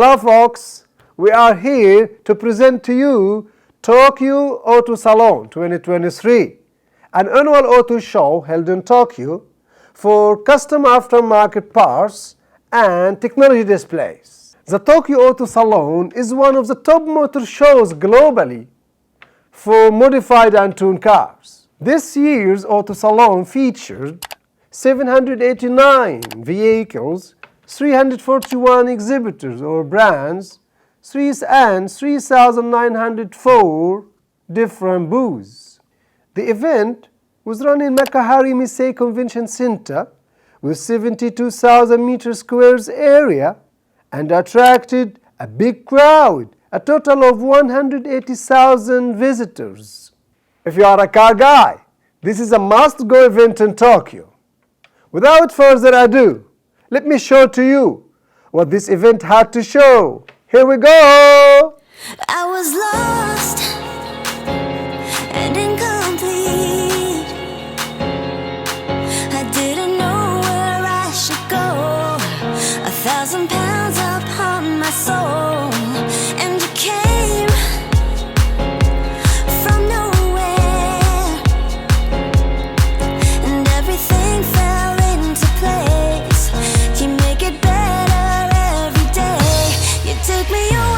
Hello folks, we are here to present to you Tokyo Auto Salon 2023, an annual auto show held in Tokyo for custom aftermarket parts and technology displays. The Tokyo Auto Salon is one of the top motor shows globally for modified and tuned cars. This year's Auto Salon featured 789 vehicles, 341 exhibitors or brands, and 3,904 different booths. The event was run in Makuhari Messe Convention Center with 72,000 meter squares area and attracted a big crowd, a total of 180,000 visitors. If you are a car guy, this is a must-go event in Tokyo. Without further ado, let me show to you what this event had to show. Here we go! I was lost and incomplete. I didn't know where I should go. 1,000 pounds upon my soul. And you came from nowhere, and everything fell into place. You make it better every day. You take me away.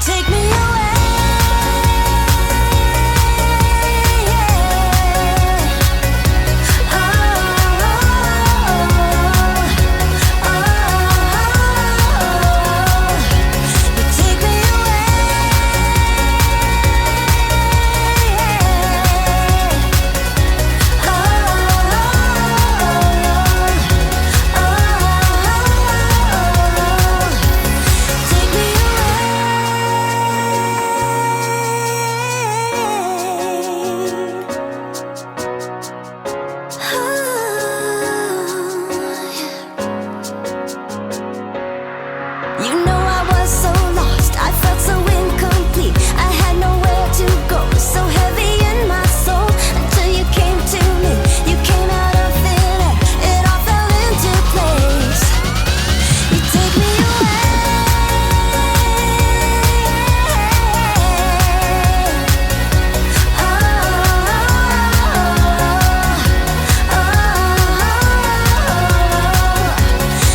Take me away. You know I was so lost, I felt so incomplete. I had nowhere to go, so heavy in my soul. Until you came to me, you came out of thin air. It all fell into place. You take me away.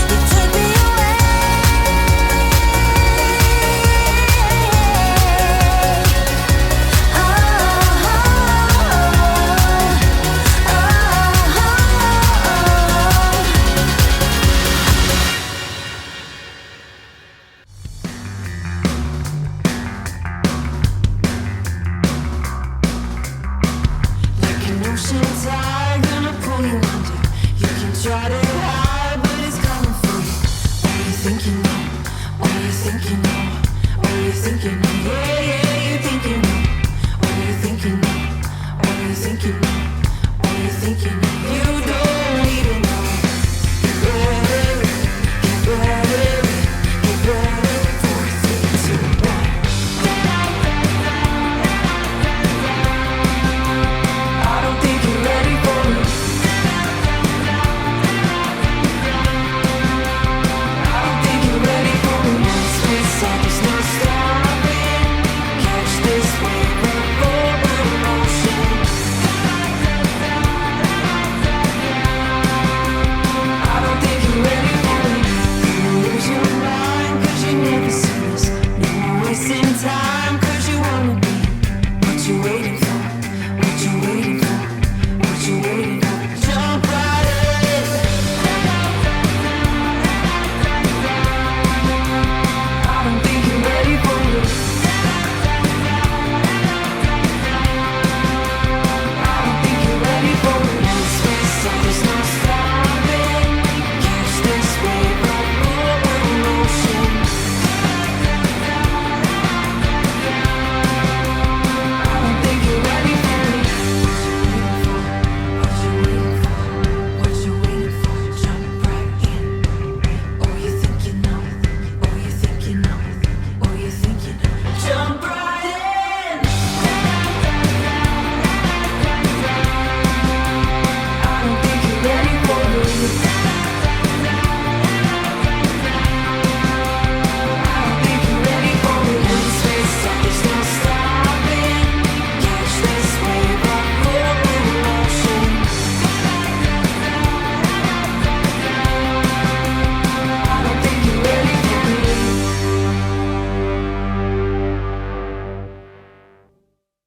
You take me away. Like an ocean tide, gonna pull you under. You can try to hide, but it's coming for you. Oh, you think you know? Oh, you think you know? Oh, you think you know? Yeah.